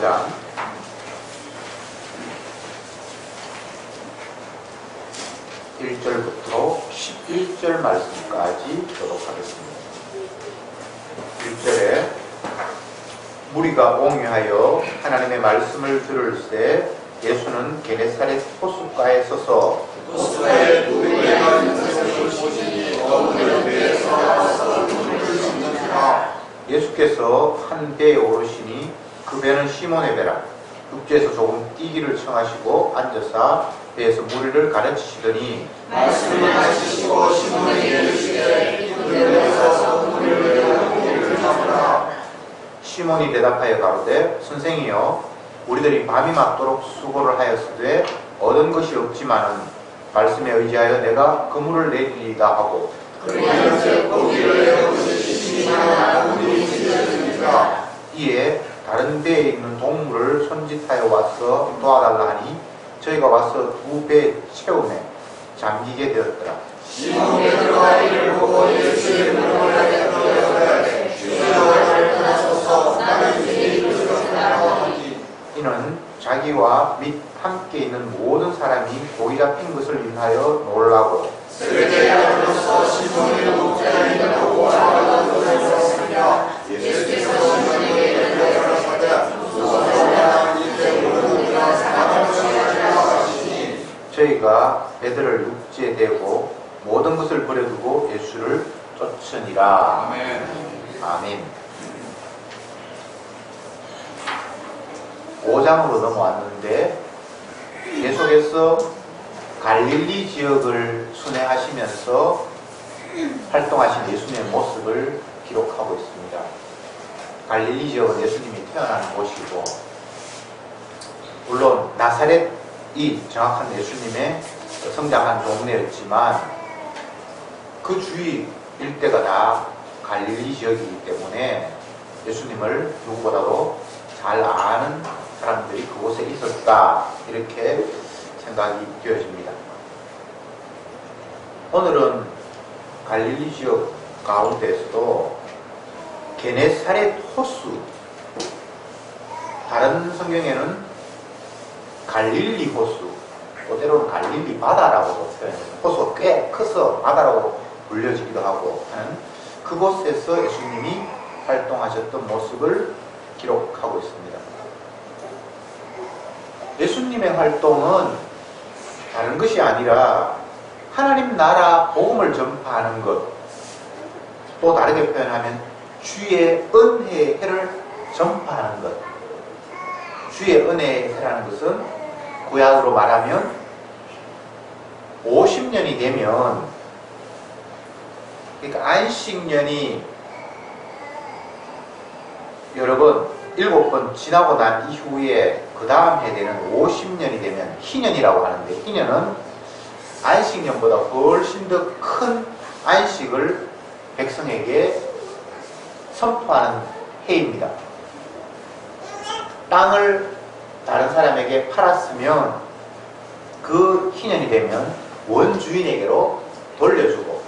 13장 1절부터 11절 말씀까지 보도록 하겠습니다. 1절에 무리가 옹유하여 하나님의 말씀을 들을새 예수는 게네사렛 호숫가에 서서 호숫가에 누구의 것을 보시니 너무들 배에서 나와서 물을 줍는지라. 예수께서 한 배에 오르시니 그 배는 시몬의 배라. 육지에서 조금 뛰기를 청하시고 앉아서 배에서 무리를 가르치시더니 말씀을 가르치시고 시몬에게 이르시되 이들을 가서 물을 잡으라. 시몬이 대답하여 가로되 선생이여 우리들이 밤이 맞도록 수고를 하였으되 얻은 것이 없지만은 말씀에 의지하여 내가 그물을 내리리다 하고 그러면서 고기를 내어주시니라 우리 지켜주니까. 이에 다른 배에 있는 동물을 손짓하여 와서 도와달라 하니 저희가 와서 두 배 채우매 잠기게 되었더라. 시몬 베드로가 이를 보고 예수의 물을 떠나되 주여 나를 떠나소서 나는 주의 이르시리라고 하니 이는 자기와 및 함께 있는 모든 사람이 고기 잡힌 것을 인하여 놀라고 세례자로서 시몬의 목자를 인하고 알아가는 것을 들었으며 예수께서 시몬에게 이르시되 무서워하라 이제 우리가 사람을 취하리라 하시니 저희가 배들을 육지에 대고 모든 것을 버려두고 예수를 쫓으니라. 아멘. 아멘. 5장으로 넘어왔는데 계속해서 갈릴리 지역을 순회하시면서 활동하신 예수님의 모습을 기록하고 있습니다. 갈릴리 지역은 예수님이 태어난 곳이고 물론 나사렛이 정확한 예수님의 성장한 동네였지만 그 주위 일대가 다 갈릴리 지역이기 때문에 예수님을 누구보다도 잘 아는 사람들이 그곳에 있었다 이렇게 생각이 되어집니다. 오늘은 갈릴리 지역 가운데에서도 게네사렛 호수, 다른 성경에는 갈릴리 호수, 또 때로는 갈릴리 바다라고도 표현해요. 호수가 꽤 커서 바다라고 불려지기도 하고 하는 그곳에서 예수님이 활동하셨던 모습을 기록하고 있습니다. 예수님의 활동은 다른 것이 아니라 하나님 나라 복음을 전파하는 것, 또 다르게 표현하면 주의 은혜의 해를 전파하는 것. 주의 은혜의 해라는 것은 구약으로 말하면 50년이 되면, 그러니까 안식년이 여러 번 7번 지나고 난 이후에 그 다음 해 되는 50년이 되면 희년이라고 하는데, 희년은 안식년보다 훨씬 더 큰 안식을 백성에게 선포하는 해입니다. 땅을 다른 사람에게 팔았으면 그 희년이 되면 원주인에게로 돌려주고,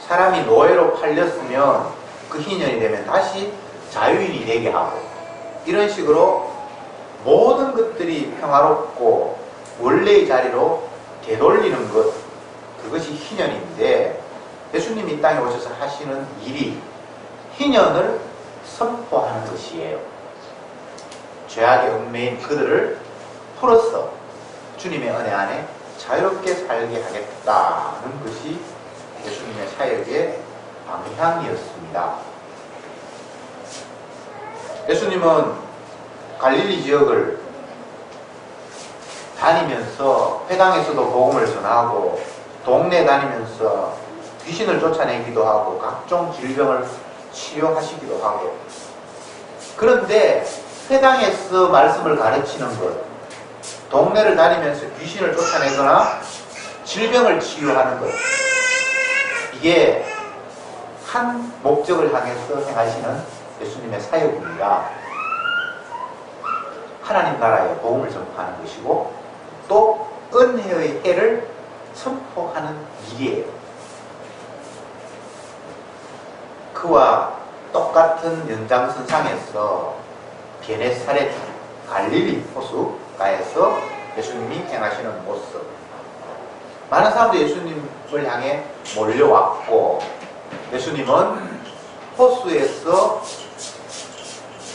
사람이 노예로 팔렸으면 그 희년이 되면 다시 자유인이 되게 하고, 이런 식으로 모든 것들이 평화롭고 원래의 자리로 되돌리는 것, 그것이 희년인데 예수님이 이 땅에 오셔서 하시는 일이 희년을 선포하는 것이에요. 죄악의 얽매인 그들을 풀어서 주님의 은혜 안에 자유롭게 살게 하겠다는 것이 예수님의 사역의 방향이었습니다. 예수님은 갈릴리 지역을 다니면서 회당에서도 복음을 전하고, 동네 다니면서 귀신을 쫓아내기도 하고 각종 질병을 치료하시기도 하고, 그런데 회당에서 말씀을 가르치는 것, 동네를 다니면서 귀신을 쫓아내거나 질병을 치유하는 것, 이게 한 목적을 향해서 행하시는 예수님의 사역입니다. 하나님 나라의 복음을 전파하는 것이고, 또 은혜의 해를 선포하는 일이에요. 그와 똑같은 연장선상에서 게네사렛 갈릴리 호수가에서 예수님이 행하시는 모습. 많은 사람들이 예수님을 향해 몰려왔고, 예수님은 호수에서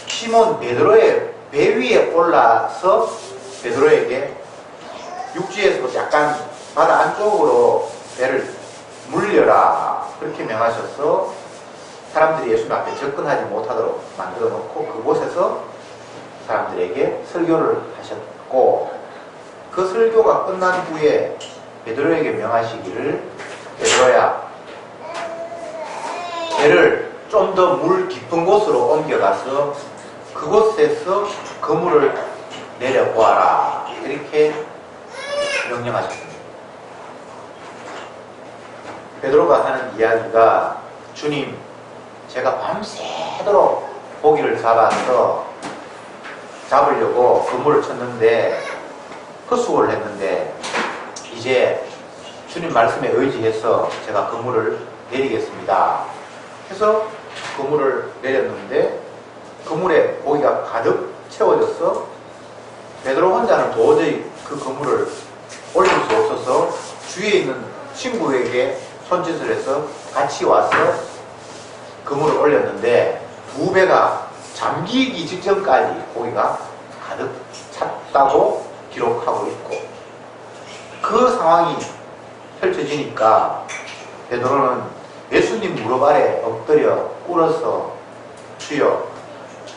시몬 베드로의 배 위에 올라서 베드로에게 육지에서 약간 바다 안쪽으로 배를 물려라, 그렇게 명하셔서 사람들이 예수님 앞에 접근하지 못하도록 만들어 놓고 그곳에서 사람들에게 설교를 하셨고, 그 설교가 끝난 후에 베드로에게 명하시기를, 베드로야, 배를 좀 더 물 깊은 곳으로 옮겨가서 그곳에서 그물을 내려보아라, 이렇게 명령하셨습니다. 베드로가 하는 이야기가, 주님, 제가 밤새도록 고기를 잡으려고 그물을 쳤는데, 헛수고를 했는데, 이제 주님 말씀에 의지해서 제가 그물을 내리겠습니다. 해서 그물을 내렸는데, 그물에 고기가 가득 채워져서 베드로 혼자는 도저히 그 그물을 올릴 수 없어서 주위에 있는 친구에게 손짓을 해서 같이 와서 그물을 올렸는데, 두 배가 잠기기 직전까지 고기가 가득 찼다고 기록하고 있고, 그 상황이 펼쳐지니까 베드로는 예수님 무릎 아래 엎드려 꿇어서, 주여,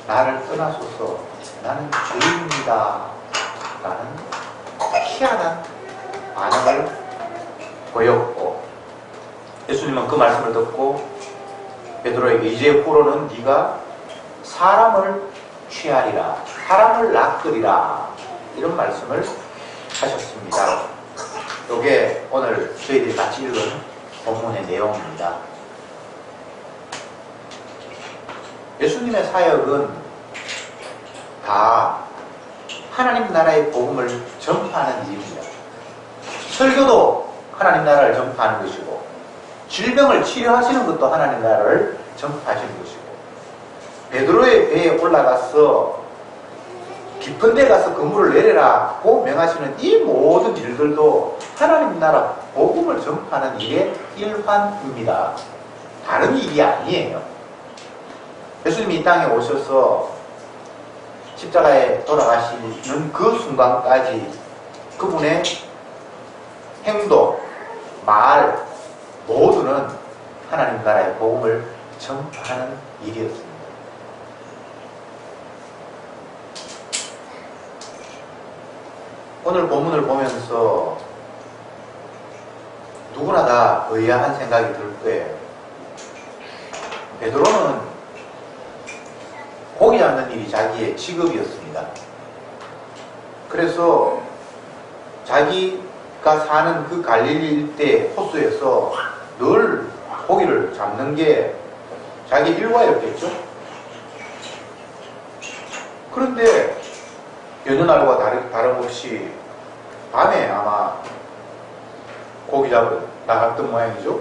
나를 떠나소서, 나는 죄인입니다, 라는 희한한 반응을 보였고, 예수님은 그 말씀을 듣고 베드로에게, 이제 후로는 네가 사람을 취하리라, 사람을 낚으리라, 이런 말씀을 하셨습니다. 이게 오늘 저희들이 같이 읽은 본문의 내용입니다. 예수님의 사역은 다 하나님 나라의 복음을 전파하는 일입니다. 설교도 하나님 나라를 전파하는 것이고, 질병을 치료하시는 것도 하나님 나라를 전파하시는 것이고, 베드로의 배에 올라가서 깊은 데 가서 그물을 내리라고 명하시는 이 모든 일들도 하나님 나라 복음을 전파하는 일의 일환입니다. 다른 일이 아니에요. 예수님이 이 땅에 오셔서 십자가에 돌아가시는 그 순간까지 그분의 행동, 말 모두는 하나님 나라의 복음을 전파하는 일이었습니다. 오늘 본문을 보면서 누구나 다 의아한 생각이 들 거예요. 베드로는 고기 잡는 일이 자기의 직업이었습니다. 그래서 자기가 사는 그 갈릴리 일대 호수에서 늘 고기를 잡는 게 자기 일과였겠죠. 그런데 여느 날과 다름없이 밤에 아마 고기 잡으러 나갔던 모양이죠.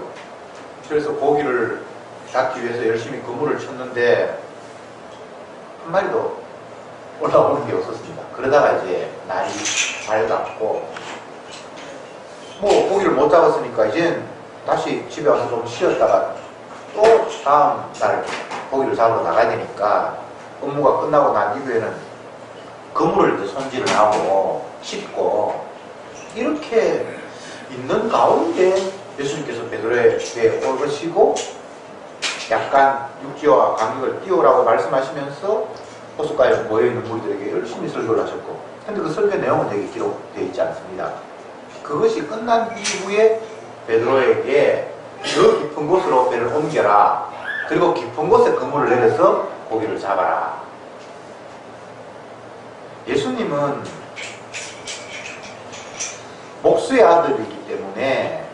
그래서 고기를 잡기 위해서 열심히 그물을 쳤는데 한 마리도 올라오는 게 없었습니다. 그러다가 이제 날이 밝았고, 뭐 고기를 못 잡았으니까 이젠 다시 집에 와서 좀 쉬었다가 또 다음 날 고기를 잡으러 나가야 되니까, 업무가 끝나고 난 이후에는 그물을 이제 손질을 하고 씻고 이렇게 있는 가운데 예수님께서 베드로의 배에 오르시고 약간 육지와 강력을 띄우라고 말씀하시면서 호숫가에 모여있는 무리들에게 열심히 설교를 하셨고, 근데 그 설교 내용은 여기 기록되어 있지 않습니다. 그것이 끝난 이후에 베드로에게 더 깊은 곳으로 배를 옮겨라, 그리고 깊은 곳에 그물을 내려서 고기를 잡아라. 예수님은 목수의 아들이기 때문에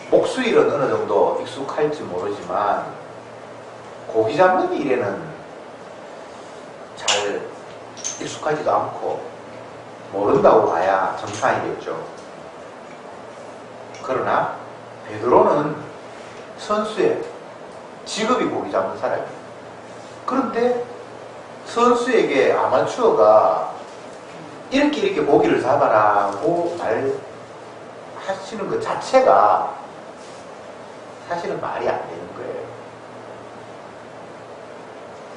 목수일은 어느 정도 익숙할지 모르지만 고기 잡는 일에는 잘 익숙하지도 않고 모른다고 봐야 정상이겠죠. 그러나 베드로는 선수의 직업이 고기 잡는 사람이에요. 그런데 선수에게 아마추어가 이렇게 고기를 잡아라고 말하시는 것 자체가 사실은 말이 안 되는 거예요.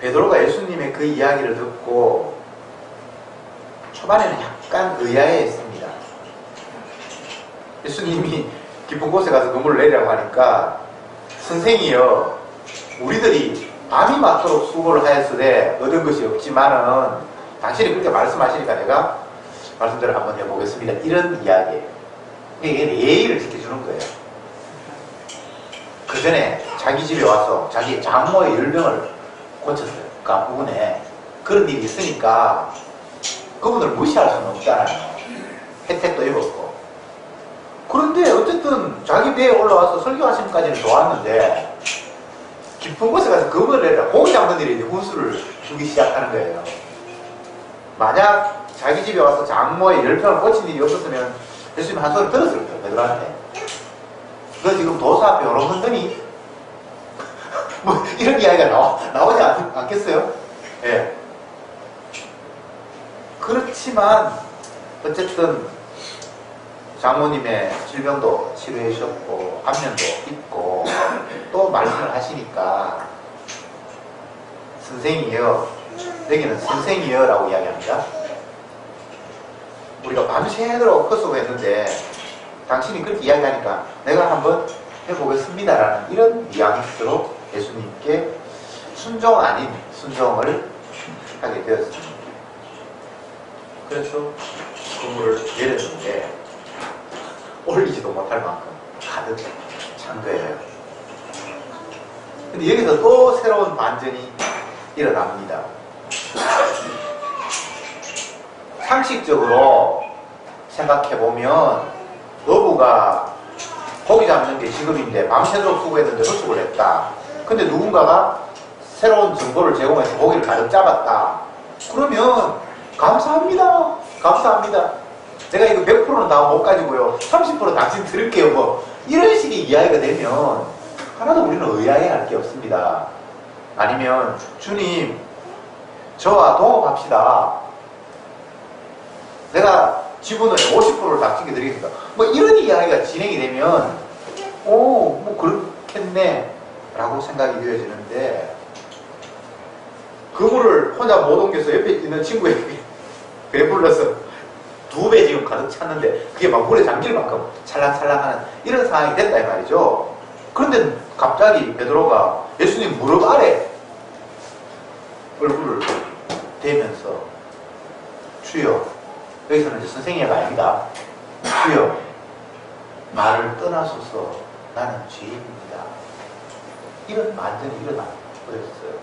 베드로가 예수님의 그 이야기를 듣고 초반에는 약간 의아해했습니다. 예수님이 깊은 곳에 가서 눈물을 내리라고 하니까 선생이여 우리들이 암이 맞도록 수고를 하였으되 얻은 것이 없지만은 당신이 그렇게 말씀하시니까 내가 말씀대로 한번 해보겠습니다. 이런 이야기예요. 이게 예의를 지켜주는 거예요. 그 전에 자기 집에 와서 자기 장모의 열병을 고쳤어요. 그 앞부분에 그런 일이 있으니까 그분을 무시할 수는 없잖아요. 혜택도 입었고. 그런데 어쨌든 자기 배에 올라와서 설교하심까지는 좋았는데 깊은 곳에 가서 그분을 내라 고기 잡는 일에 이제 훈수를 주기 시작하는 거예요. 만약 자기 집에 와서 장모의 열병을 고친 일이 없었으면 예수님 한 소리 들었을 거예요. 베드로한테. 너 지금 도사 앞에 여러 흔드니? 뭐 이런 이야기가 나오지 않겠어요? 예. 그렇지만 어쨌든 장모님의 질병도 치료해 주셨고 안면도 있고 또 말씀을 하시니까 선생이여, 여기는 선생이여 라고 이야기합니다. 우리가 밤새도록 헛수고했는데 당신이 그렇게 이야기하니까 내가 한번 해보겠습니다 라는 이런 뉘앙스로 예수님께 순종 아닌 순종을 하게 되었습니다. 그래서 그물을 내렸는데 올리지도 못할 만큼 가득 찬 거예요. 근데 여기서 또 새로운 반전이 일어납니다. 상식적으로 생각해보면 어부가 고기 잡는 게 직업인데 밤새도록 수고했는데 헛수고를 했다. 근데 누군가가 새로운 정보를 제공해서 고기를 가득 잡았다. 그러면 감사합니다. 감사합니다. 내가 이거 100%는 다 못 가지고요. 30% 당신 드릴게요. 뭐 이런 식의 이야기가 되면 하나도 우리는 의아해할 게 없습니다. 아니면 주님 저와 동업합시다. 내가 지분을 50%를 당신께 드리겠습니다. 뭐 이런 이야기가 진행이 되면 뭐 그렇겠네 라고 생각이 되어지는데 그물을 혼자 못 옮겨서 옆에 있는 친구에게 배불러서 2배 지금 가득 찼는데 그게 막 물에 잠길 만큼 찰랑찰랑하는 이런 상황이 됐다 이 말이죠. 그런데 갑자기 베드로가 예수님 무릎 아래 얼굴을 대면서 주여, 여기서는 이제 선생님이 아닙니다. 주여, 나를 떠나소서 나는 죄인입니다. 이런 완전히 일어나 버렸어요.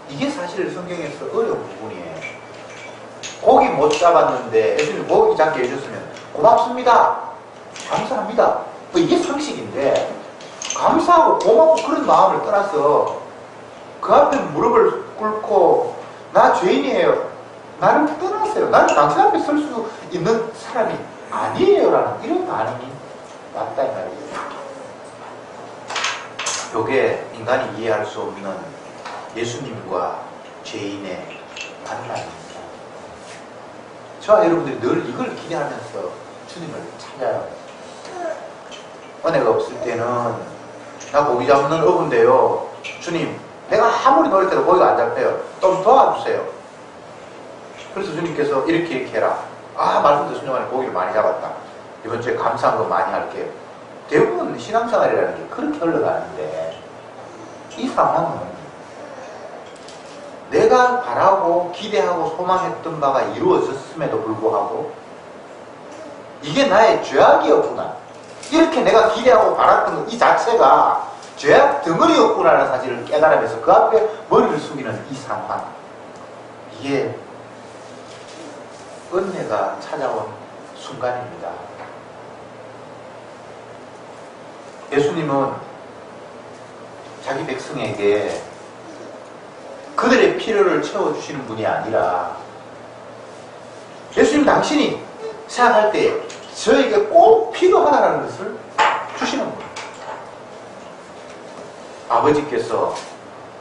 이게 사실 성경에서 어려운 부분이에요. 고기 못 잡았는데 예수님 고기 잡게 해줬으면 고맙습니다. 감사합니다. 뭐 이게 상식인데 감사하고 고맙고 그런 마음을 떠나서 그 앞에 무릎을 꿇고 나 죄인이에요. 나를 떠나세요. 나는 당신 앞에 설 수 있는 사람이 아니에요. 라는 이런 반응이 왔다 이 말이에요. 이게 인간이 이해할 수 없는 예수님과 죄인의 만남입니다. 저와 여러분들이 늘 이걸 기대하면서 주님을 찾아요. 은혜가 없을 때는 나 고기 잡는 어부인데요. 주님, 내가 아무리 노력해도 고기가 안 잡혀요. 좀 도와주세요. 그래서 주님께서 이렇게 해라. 말씀도 순종하니 고기를 많이 잡았다. 이번 주에 감사한 거 많이 할게요. 대부분 신앙생활이라는 게 그렇게 흘러가는데 이 상황은 내가 바라고 기대하고 소망했던 바가 이루어졌음에도 불구하고 이게 나의 죄악이었구나. 이렇게 내가 기대하고 바랐던 이 자체가 죄악 덩어리였구나라는 사실을 깨달으면서 그 앞에 머리를 숙이는 이 상황. 이게 은혜가 찾아온 순간입니다. 예수님은 자기 백성에게 그들의 필요를 채워주시는 분이 아니라 예수님 당신이 생각할 때 저에게 꼭 필요하다는 것을 주시는 거예요. 아버지께서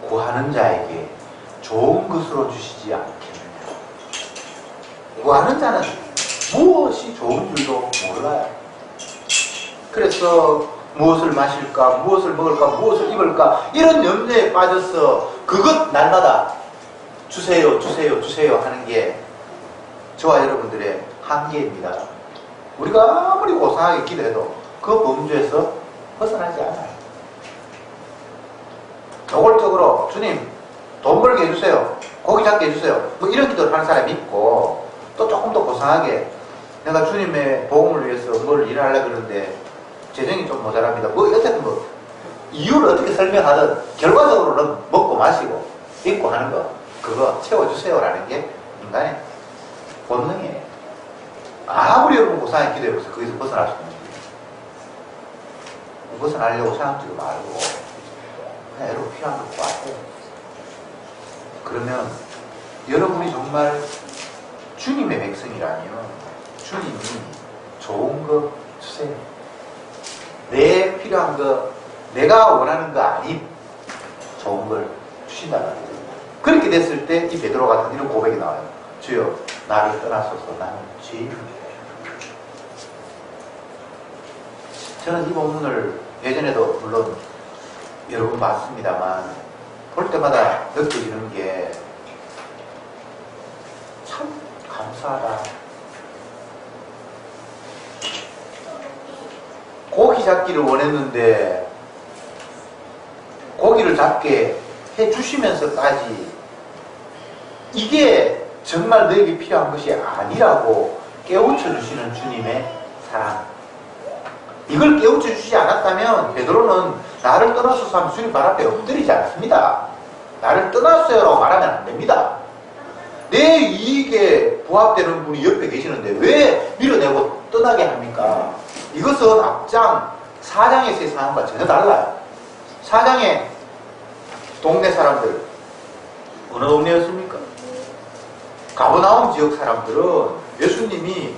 구하는 자에게 좋은 것으로 주시지 않겠느냐. 구하는 자는 무엇이 좋은 줄도 몰라요. 그래서 무엇을 마실까, 무엇을 먹을까, 무엇을 입을까 이런 염려에 빠져서 그것 날마다 주세요, 주세요, 주세요 하는 게 저와 여러분들의 한계입니다. 우리가 아무리 고상하게 기도해도 그 범주에서 벗어나지 않아요. 노골적으로 주님 돈 벌게 해주세요, 고기 잡게 해주세요, 뭐 이런 기도를 하는 사람이 있고, 또 조금 더 고상하게 내가 주님의 복음을 위해서 뭘 일을 하려고 그러는데 재정이 좀 모자랍니다, 뭐 어쨌든 뭐 이유를 어떻게 설명하든 결과적으로는 먹고 마시고 입고 하는 거, 그거 채워주세요 라는 게 인간의 본능이에요. 아무리 여러분 고상하게 기도해보세요. 거기서 벗어날 수 없는 거예요. 벗어나려고 생각지도 말고 그냥 여러분 필요한 거 구하세요. 그러면 여러분이 정말 주님의 백성이라면 주님이 좋은 거 주세요. 내 필요한 거, 내가 원하는 거 아닌 좋은 걸 주신다는 거예요. 그렇게 됐을 때 이 베드로 같은 이런 고백이 나와요. 주여 나를 떠나소서, 나는 죄인입니다. 저는 이 본문을 예전에도 물론 여러 번 봤습니다만 볼 때마다 느껴지는 게 참 감사하다. 고기 잡기를 원했는데 고기를 잡게 해주시면서까지 이게 정말 너에게 필요한 것이 아니라고 깨우쳐주시는 주님의 사랑. 이걸 깨우쳐주시지 않았다면 베드로는 나를 떠나소서 하면 주님 발 앞에 엎드리지 않습니다. 나를 떠났어요라고 말하면 안 됩니다. 내 이익에 부합되는 분이 옆에 계시는데 왜 밀어내고 떠나게 합니까? 이것은 앞장 4장에서의 상황과 전혀 달라요. 4장의 동네 사람들 어느 동네였습니까? 가버나움 지역 사람들은 예수님이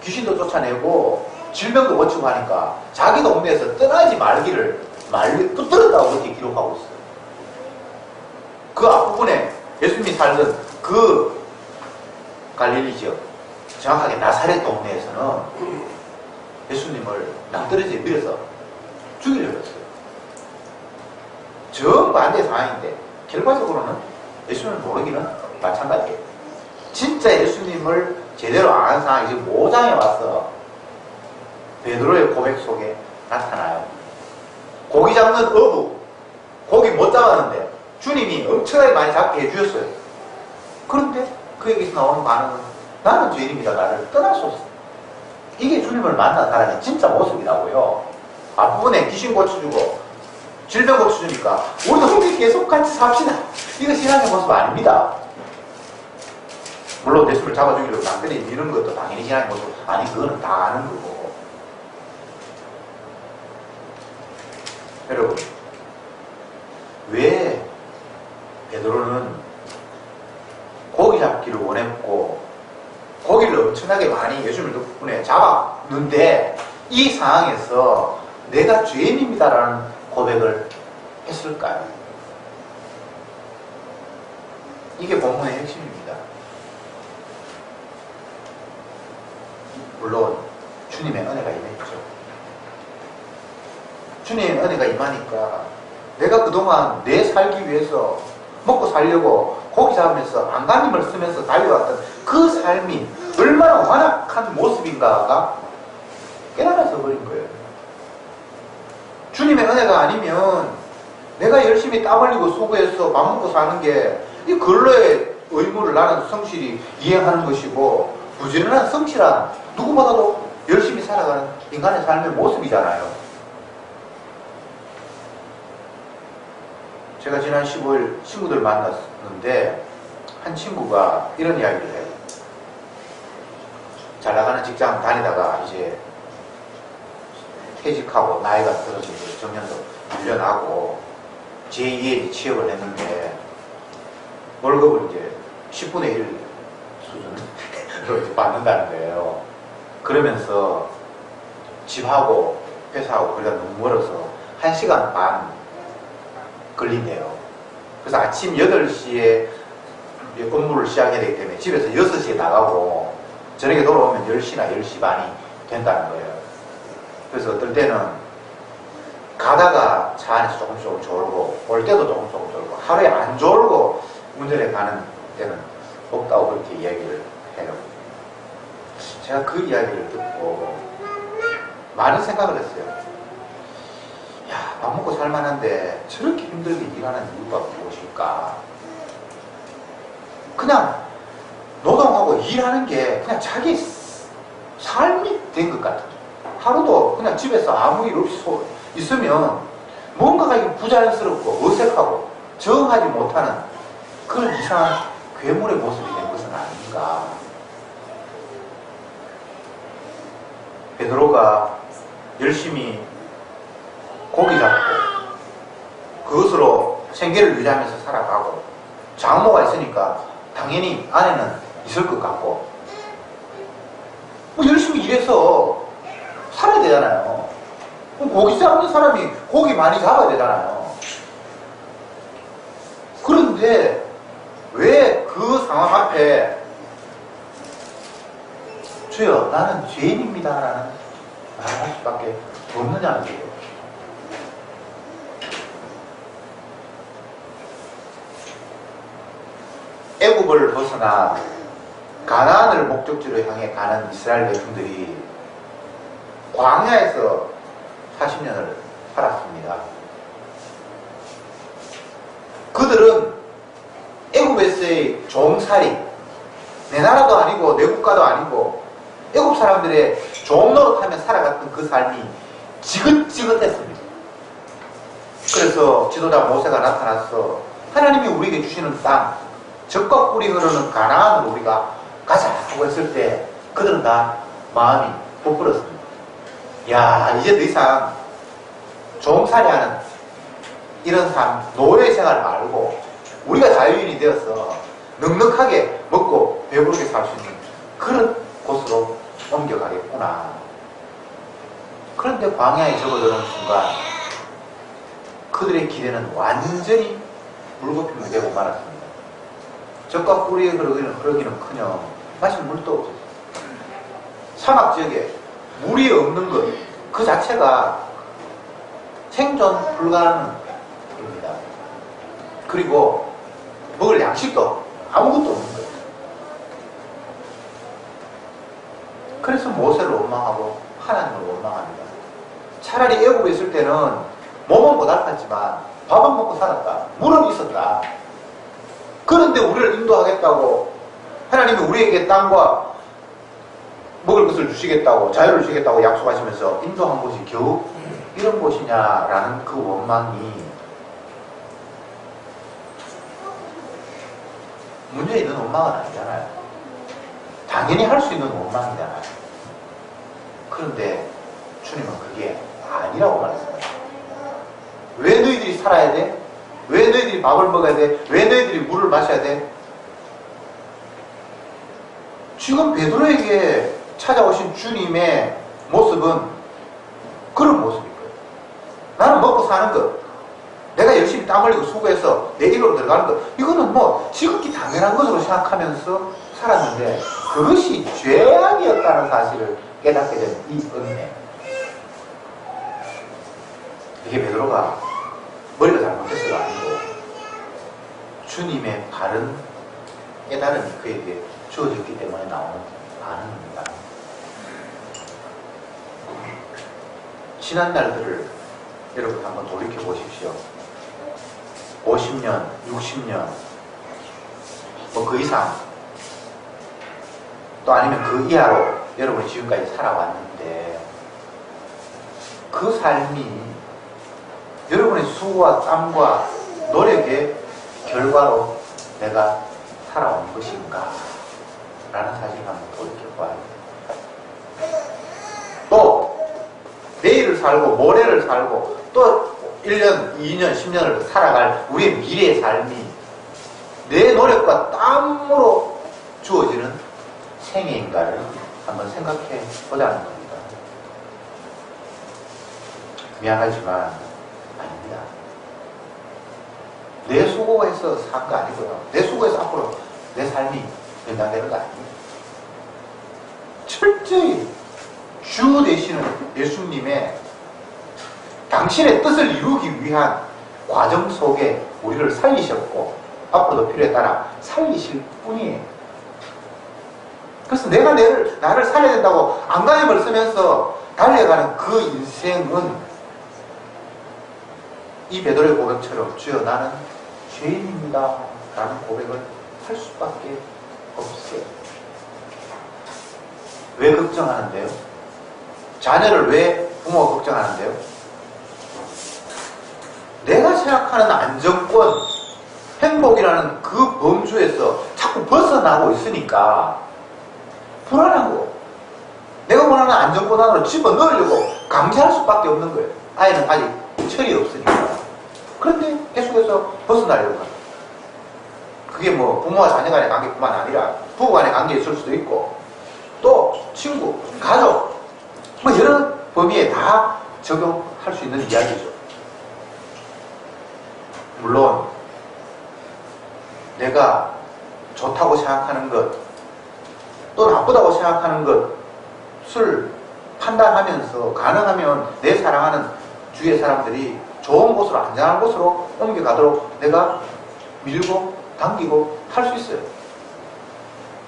귀신도 쫓아내고 질병도 고치고 하니까 자기 동네에서 떠나지 말기를 붙들었다고 그렇게 기록하고 있어요. 그 앞부분에 예수님이 살던 그 갈릴리 지역, 정확하게 나사렛 동네에서는 예수님을 낭떠러지에 밀어서 죽이려고 했어요. 정반대 상황인데 결과적으로는 예수님을 모르기는 마찬가지예요. 진짜 예수님을 제대로 아는 상황이 지금 5장에 와서 베드로의 고백 속에 나타나요. 고기 잡는 어부, 고기 못 잡았는데 주님이 엄청나게 많이 잡게 해주셨어요. 그런데 그에게서 나오는 반응은 나는 죄인입니다, 나를 떠나소서. 이게 주님을 만난 사람의 진짜 모습이라고요. 앞부분에 귀신 고쳐주고 질병 고쳐주니까 우리도 함께 계속 같이 삽시다. 이거 신앙의 모습 아닙니다. 물론 예수를 잡아주기로 남들이 미는 것도 당연히 신앙의 모습 아니, 그거는 다 아는 거고. 여러분, 왜 베드로는 고기 잡기를 원했고 고기를 엄청나게 많이 예수님 덕분에 잡았는데 이 상황에서 내가 죄인입니다라는 고백을 했을까요? 이게 본문의 핵심입니다. 물론 주님의 은혜가 임했죠. 주님의 은혜가 임하니까 내가 그동안 내 살기 위해서 먹고 살려고 고기 잡으면서 안간힘을 쓰면서 달려왔던 그 삶이 얼마나 완악한 모습인가가 깨달아져 버린 거예요. 주님의 은혜가 아니면 내가 열심히 땀 흘리고 수고해서 밥 먹고 사는 게 이 근로의 의무를 나는 성실히 이행하는 것이고 부지런한 성실한 누구보다도 열심히 살아가는 인간의 삶의 모습이잖아요. 제가 지난 15일 친구들 만났는데 한 친구가 이런 이야기를 해요. 잘 나가는 직장 다니다가 이제 퇴직하고 나이가 들어서 정년도 밀려나고 제2의 취업을 했는데 월급을 이제 10분의 1 수준으로 이제 받는다는 거예요. 그러면서 집하고 회사하고 거리가 너무 멀어서 1시간 반 걸린대요. 그래서 아침 8시에 업무를 시작해야 되기 때문에 집에서 6시에 나가고 저녁에 돌아오면 10시나 10시 반이 된다는 거예요. 그래서 어떨 때는 가다가 차 안에서 조금 졸고 올 때도 조금 졸고 하루에 안 졸고 운전해 가는 때는 없다고 그렇게 이야기를 해요. 제가 그 이야기를 듣고 많은 생각을 했어요. 야, 밥 먹고 살만한데 저렇게 힘들게 일하는 이유가 무엇일까? 그냥 노동하고 일하는 게 그냥 자기 삶이 된 것 같아요. 하루도 그냥 집에서 아무 일 없이 있으면 뭔가가 부자연스럽고 어색하고 적응하지 못하는 그런 이상한 괴물의 모습이 된 것은 아닌가. 베드로가 열심히 고기 잡고 그것으로 생계를 유지하면서 살아가고 장모가 있으니까 당연히 아내는 있을 것 같고 뭐 열심히 일해서 살아야 되잖아요. 고기 잡는 사람이 고기 많이 잡아야 되잖아요. 그런데 왜 그 상황 앞에 주여 나는 죄인입니다 라는 말을 할 수밖에 없느냐는 거예요. 애굽을 벗어나 가나안을 목적지로 향해 가는 이스라엘 백성들이 광야에서 40년을 살았습니다. 그들은 애굽에서의 종살이, 내 나라도 아니고 내 국가도 아니고 애굽 사람들의 종 노릇하며 살아갔던 그 삶이 지긋지긋했습니다. 그래서 지도자 모세가 나타나서 하나님이 우리에게 주시는 땅, 젖과 꿀이 흐르는 가나안으로 우리가 가자고 했을 때 그들은 다 마음이 부풀었습니다. 야, 이제 더 이상 종살이하는 이런 삶, 노예 생활 말고 우리가 자유인이 되어서 넉넉하게 먹고 배부르게 살 수 있는 그런 곳으로 옮겨가겠구나. 그런데 광야에 접어드는 순간 그들의 기대는 완전히 물거품이 되고 말았습니다. 젖과 꿀이 흐르기는커녕 마실 물도 없었어요. 사막 지역에 물이 없는 것 그 자체가 생존 불가능입니다. 그리고 먹을 양식도 아무것도 없는 거예요. 그래서 모세를 원망하고 하나님을 원망합니다. 차라리 애굽에 있을 때는 몸은 못 앓았지만 밥은 먹고 살았다. 물은 있었다. 그런데 우리를 인도하겠다고 하나님이 우리에게 땅과 먹을 것을 주시겠다고 자유를 주시겠다고 약속하시면서 인도한 곳이 겨우 이런 곳이냐라는 그 원망이 문제 있는 원망은 아니잖아요. 당연히 할 수 있는 원망이잖아요. 그런데 주님은 그게 아니라고 말했습니다. 왜 너희들이 살아야 돼? 왜 너희들이 밥을 먹어야 돼? 왜 너희들이 물을 마셔야 돼? 지금 베드로에게 찾아오신 주님의 모습은 그런 모습일 거예요. 나는 먹고 사는 것, 내가 열심히 땀 흘리고 수고해서 내 입으로 들어가는 것, 이거는 뭐 지극히 당연한 것으로 생각하면서 살았는데 그것이 죄악이었다는 사실을 깨닫게 된 이 은혜. 이게 베드로가 머리가 잘못됐어가 아니고 주님의 바른 깨달음이 그에게 주어졌기 때문에 나오는 반응입니다. 지난 날들을 여러분 한번 돌이켜 보십시오. 50년, 60년, 뭐 그 이상, 또 아니면 그 이하로 여러분이 지금까지 살아왔는데 그 삶이 여러분의 수고와 땀과 노력의 결과로 내가 살아온 것인가? 라는 사실을 한번 돌이켜봐야 합니다. 또 내일을 살고 모레를 살고 또 1년, 2년, 10년을 살아갈 우리의 미래의 삶이 내 노력과 땀으로 주어지는 생애인가를 한번 생각해 보자는 겁니다. 미안하지만 아닙니다. 내 수고해서 산 거 아니고요. 내 수고해서 앞으로 내 삶이 연장되는 거 아니에요. 철저히 주 되시는 예수님의 당신의 뜻을 이루기 위한 과정 속에 우리를 살리셨고 앞으로도 필요에 따라 살리실 뿐이에요. 그래서 내가 나를 살려야 된다고 안간힘을 쓰면서 달려가는 그 인생은 이 베드로의 고백처럼 주여 나는 죄인입니다 라는 고백을 할 수밖에 없어요. 왜 걱정하는데요? 자녀를 왜 부모가 걱정하는데요? 내가 생각하는 안정권, 행복이라는 그 범주에서 자꾸 벗어나고 있으니까 불안한 거. 내가 원하는 안정권 안으로 집어넣으려고 강제할 수밖에 없는 거예요. 아이는 아직 철이 없으니까. 그런데 계속해서 벗어나려고 합니다. 그게 뭐 부모와 자녀 간의 관계뿐만 아니라 부부 간의 관계에 있을 수도 있고 또 친구, 가족 뭐 여러 범위에 다 적용할 수 있는 이야기죠. 물론 내가 좋다고 생각하는 것 또 나쁘다고 생각하는 것을 판단하면서 가능하면 내 사랑하는 주위의 사람들이 좋은 곳으로 안전한 곳으로 옮겨가도록 내가 밀고 당기고 할 수 있어요.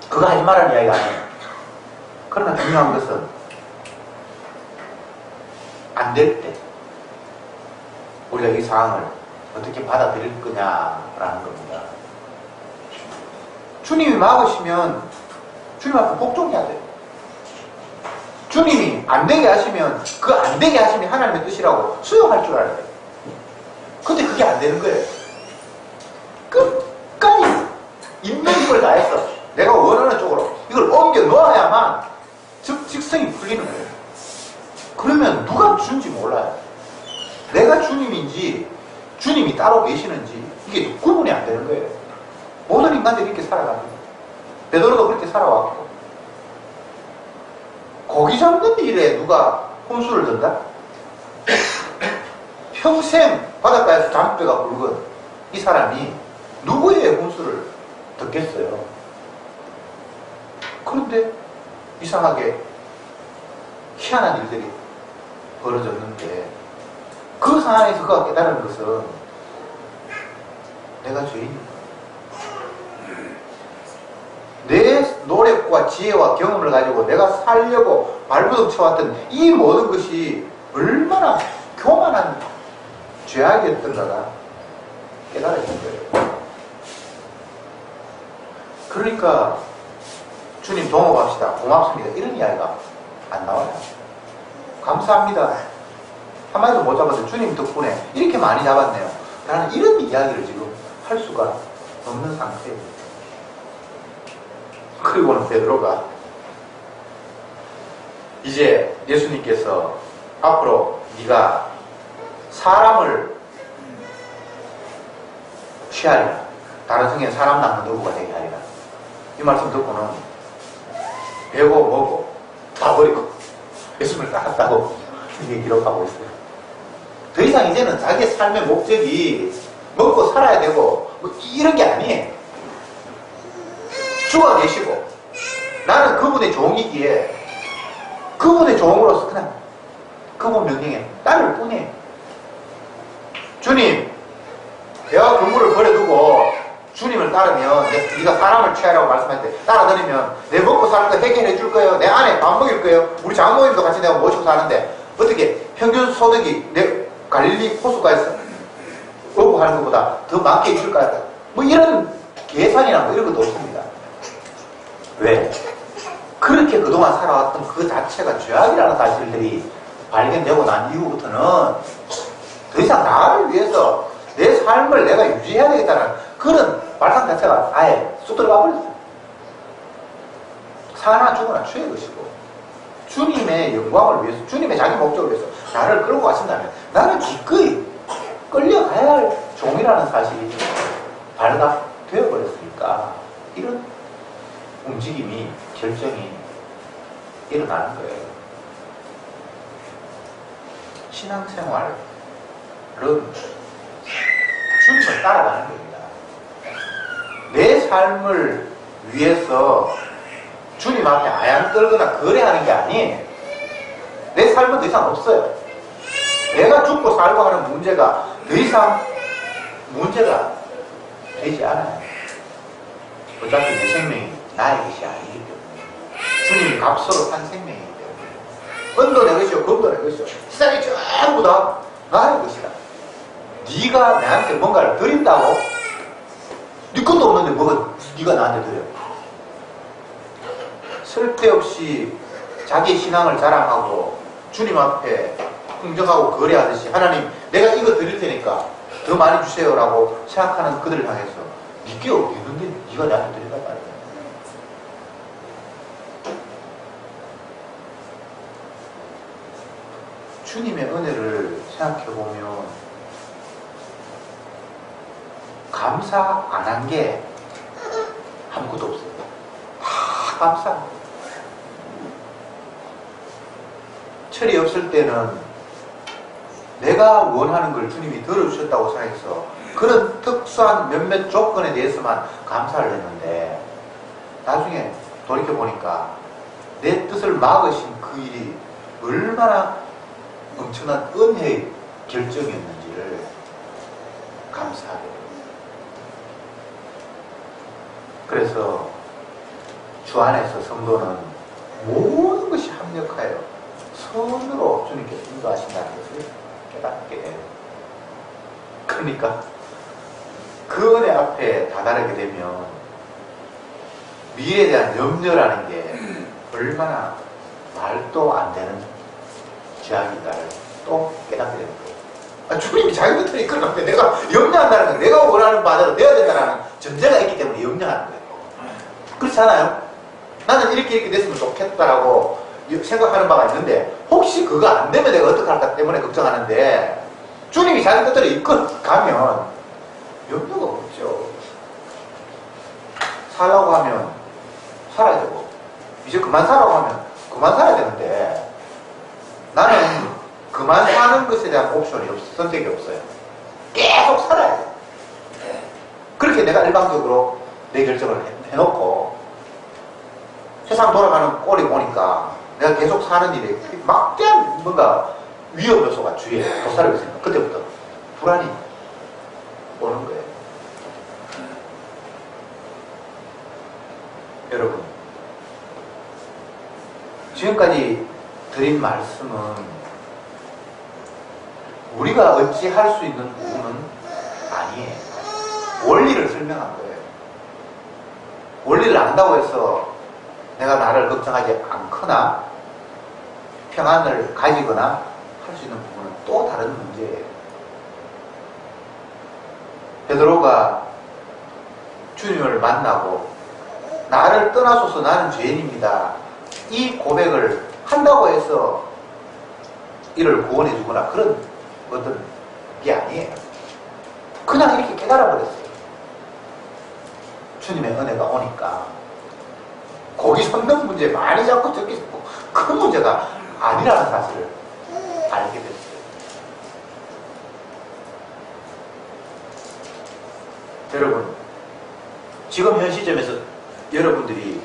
그거 하지 말라는 이야기가 아니에요. 그러나 중요한 것은 안 될 때 우리가 이 상황을 어떻게 받아들일 거냐라는 겁니다. 주님이 막으시면 주님 앞에 복종해야 돼요. 주님이 안 되게 하시면 그 안 되게 하심이 하나님의 뜻이라고 수용할 줄 알아야 돼요. 근데 그게 안 되는 거예요. 끝까지 있는 힘을 다해서 내가 원하는 쪽으로 이걸 옮겨 놓아야만 직성이 풀리는 거예요. 그러면 누가 주인지 몰라요. 내가 주님인지 주님이 따로 계시는지 이게 구분이 안 되는 거예요. 모든 인간들이 이렇게 살아갑니다. 베드로도 그렇게 살아왔고 고기 잡는 일에 누가 혼수를 든다? 평생 바닷가에서 장대가 굵은 이 사람이 누구의 혼수를 듣겠어요? 그런데 이상하게 희한한 일들이 벌어졌는데 그 상황에서 그가 깨달은 것은 내가 죄인이다. 내 노력과 지혜와 경험을 가지고 내가 살려고 발부둥쳐왔던 이 모든 것이 얼마나 교만한 죄악이었던가가 깨달아진 거예요. 그러니까 주님 동업합시다. 고맙습니다. 이런 이야기가 안 나와요. 감사합니다. 한마디도 못 잡았어요. 주님 덕분에 이렇게 많이 잡았네요. 나는 이런 이야기를 지금 할 수가 없는 상태예요. 그리고는 베드로가 이제 예수님께서 앞으로 네가 사람을 취하리라. 다른 성경에 사람 낳는 도구가 되게 하리라. 이 말씀 듣고는 배고 뭐고 다 버리고 예수님을 따랐다고 이게 기록하고 있어요. 더 이상 이제는 자기의 삶의 목적이 먹고 살아야 되고 뭐 이런 게 아니에요. 주가 계시고 나는 그분의 종이기에 그분의 종으로서 그냥 그분 명령에 따를 뿐이에요. 주님 배와 근무를 버려두고 주님을 따르면 네가 사람을 취하라고 말씀할 때 따라다니면 내 먹고 사는 거 해결해 줄 거예요. 내 아내 밥 먹일 거예요. 우리 장모님도 같이 내가 모시고 사는데 어떻게 평균 소득이 내 갈릴리 호수가에서 거부하는 것보다 더 많게 줄까요? 뭐 이런 계산이나 뭐 이런 것도 없습니다. 왜? 그렇게 그동안 살아왔던 그 자체가 죄악이라는 사실들이 발견되고 난 이후부터는 더 이상 나를 위해서 내 삶을 내가 유지해야 되겠다는 그런 발상 자체가 아예 쑥 들어가 버렸어요. 사나 죽으나 주의 것이고 주님의 영광을 위해서 주님의 자기 목적을 위해서 나를 끌고 가신다면 나는 기꺼이 끌려가야 할 종이라는 사실이 발각되어 버렸으니까 이런 움직임이 결정이 일어나는 거예요. 신앙생활은 주님을 따라가는 겁니다. 내 삶을 위해서 주님 앞에 아양 떨거나 거래하는 게 아니에요. 내 삶은 더 이상 없어요. 내가 죽고 살고 하는 문제가 더 이상 문제가 되지 않아요. 어차피 내 생명이 나의 것이 아니기 때문에, 주님이 값으로 산 생명이기 때문에, 은도 내 것이요 금도 내 것이요 세상이 전부 다 나의 것이다. 네가 나한테 뭔가를 드린다고? 네 것도 없는데 뭐가 네가 나한테 드려? 쓸데없이 자기 신앙을 자랑하고 주님 앞에 흥정하고 거래하듯이 하나님 내가 이거 드릴 테니까 더 많이 주세요라고 생각하는 그들을 향해서 네게 어디 있는데 네가 나한테 드린단 말이야. 주님의 은혜를 생각해보면 감사 안 한 게 아무것도 없어요. 다 감사합니다. 철이 없을 때는 내가 원하는 걸 주님이 들어주셨다고 생각해서 그런 특수한 몇몇 조건에 대해서만 감사를 했는데, 나중에 돌이켜보니까 내 뜻을 막으신 그 일이 얼마나 엄청난 은혜의 결정이었는지를 감사하게 돼요. 그래서 주 안에서 성도는 모든 것이 합력하여 선으로 주님께서 인도하신다는 것을 깨닫게 돼요. 그러니까 그 은혜 앞에 다다르게 되면 미래에 대한 염려라는 게 얼마나 말도 안 되는 죄악인가를 또 깨닫게 되는 거예요. 주님이 자기 뜻을 이끌어가는데 내가 염려한다는 건 내가 원하는 바대로 되어야 된다는 전제가 있기 때문에 염려하는 거예요. 그렇지 않아요? 나는 이렇게 됐으면 좋겠다라고 생각하는 바가 있는데 혹시 그거 안 되면 내가 어떡할까 때문에 걱정하는데, 주님이 자기 뜻대로 이끌어가면 염려가 없죠. 살라고 하면 살아야 되고, 이제 그만 살라고 하면 그만 살아야 되는데, 나는 그만 사는 것에 대한 옵션이 선택이 없어요. 계속 살아야 돼. 그렇게 내가 일방적으로 내 결정을 해놓고 세상 돌아가는 꼴이 보니까 내가 계속 사는 일에 막대한 뭔가 위험 요소가 주위에 도사리고 있으니까 그때부터 불안이 오는 거예요. 여러분, 지금까지 드린 말씀은 우리가 어찌 할 수 있는 부분은 아니에요. 원리를 설명한 거예요. 원리를 안다고 해서 내가 나를 걱정하지 않거나 평안을 가지거나 할 수 있는 부분은 또 다른 문제예요. 베드로가 주님을 만나고 나를 떠나소서 나는 죄인입니다, 이 고백을 한다고 해서 이를 구원해 주거나 그런 것들은 게 아니에요. 그냥 이렇게 깨달아 버렸어요. 주님의 은혜가 오니까 고기 섞는 문제 많이 잡고 적게 잡고 그 문제가 아니라는 사실을 알게 됐어요. 여러분, 지금 현 시점에서 여러분들이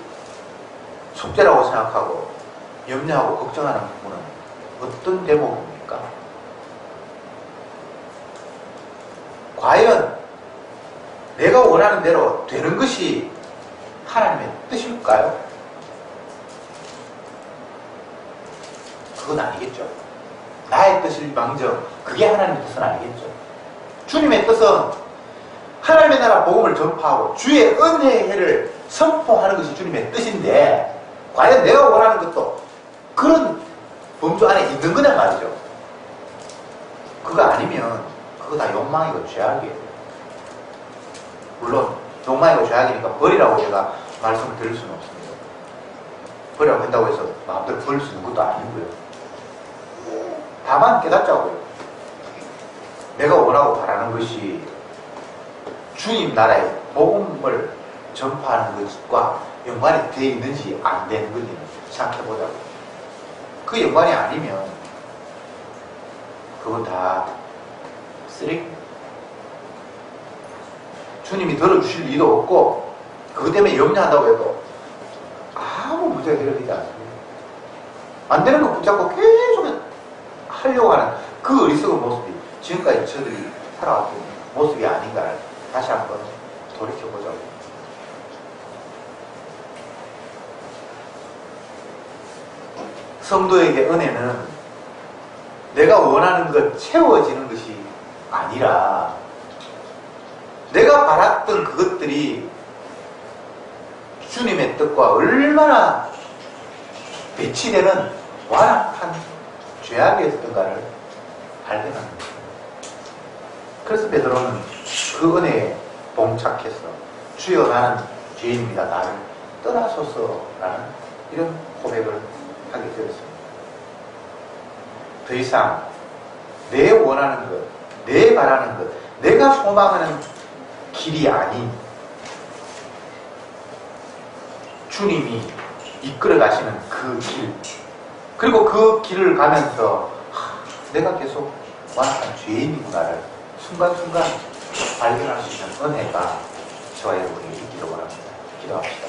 숙제라고 생각하고 염려하고 걱정하는 부분은 어떤 대목입니까? 과연 내가 원하는 대로 되는 것이 하나님의 뜻일까요? 그건 아니겠죠. 나의 뜻일 망정 그게 하나님의 뜻은 아니겠죠. 주님의 뜻은 하나님의 나라 복음을 전파하고 주의 은혜의 해를 선포하는 것이 주님의 뜻인데, 과연 내가 원하는 것도 그런 범주 안에 있는 거냐 말이죠. 그거 아니면 그거 다 욕망이고 죄악이에요. 물론 욕망이고 죄악이니까 버리라고 제가 말씀을 드릴 수는 없습니다. 버리라고 한다고 해서 마음대로 버릴 수 있는 것도 아니고요. 다만 깨닫자고요. 내가 원하고 바라는 것이 주님 나라의 복음을 전파하는 것과 연관이 되어 있는지 안 되는 건지는 생각해보자고요. 그 연관이 아니면 그건 다 쓰레기. 주님이 들어주실 리도 없고 그것 때문에 염려한다고 해도 아무 문제가 해결되지 않습니다. 안 되는 거 붙잡고 계속 하려고 하는 그 어리석은 모습이 지금까지 저들이 살아왔던 모습이 아닌가를 다시 한번 돌이켜보자고. 성도에게 은혜는 내가 원하는 것 채워지는 것이 아니라 내가 바랐던 그것들이 주님의 뜻과 얼마나 배치되는 완악한 죄악이었던가를 발견하는 거예요. 그래서 베드로는 그 은혜에 봉착해서 주여 나는 죄인입니다. 나를 떠나소서라는 이런 고백을 하게 되었습니다. 더 이상 내 원하는 것, 내 바라는 것, 내가 소망하는 길이 아닌 주님이 이끌어 가시는 그 길, 그리고 그 길을 가면서 내가 계속 완악한 죄인이구나를 순간순간 발견할 수 있는 은혜가 저와 여러분에게 있기를 원합니다. 기도합시다.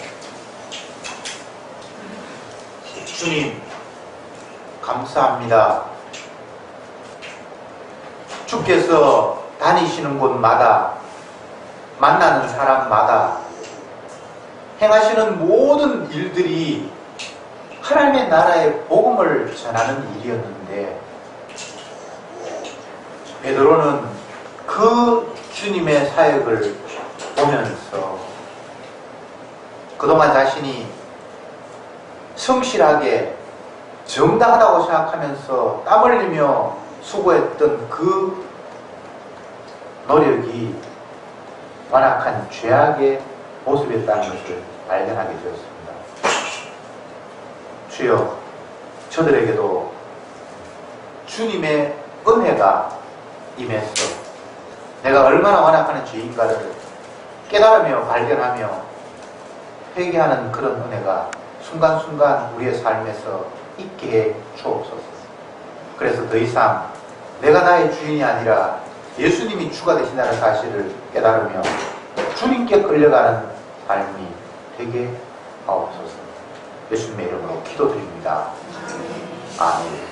주님 감사합니다. 주께서 다니시는 곳마다 만나는 사람마다 행하시는 모든 일들이 하나님의 나라의 복음을 전하는 일이었는데 베드로는 그 주님의 사역을 보면서 그동안 자신이 성실하게 정당하다고 생각하면서 땀 흘리며 수고했던 그 노력이 완악한 죄악의 모습이었다는 것을 발견하게 되었습니다. 주여, 저들에게도 주님의 은혜가 임해서 내가 얼마나 완악한 죄인가를 깨달으며 발견하며 회개하는 그런 은혜가 순간순간 우리의 삶에서 있게 해 주옵소서. 그래서 더 이상 내가 나의 주인이 아니라 예수님이 주가 되신다는 사실을 깨달으며 주님께 끌려가는 삶이 되게 하옵소서. 예수님의 이름으로 기도드립니다. 아멘.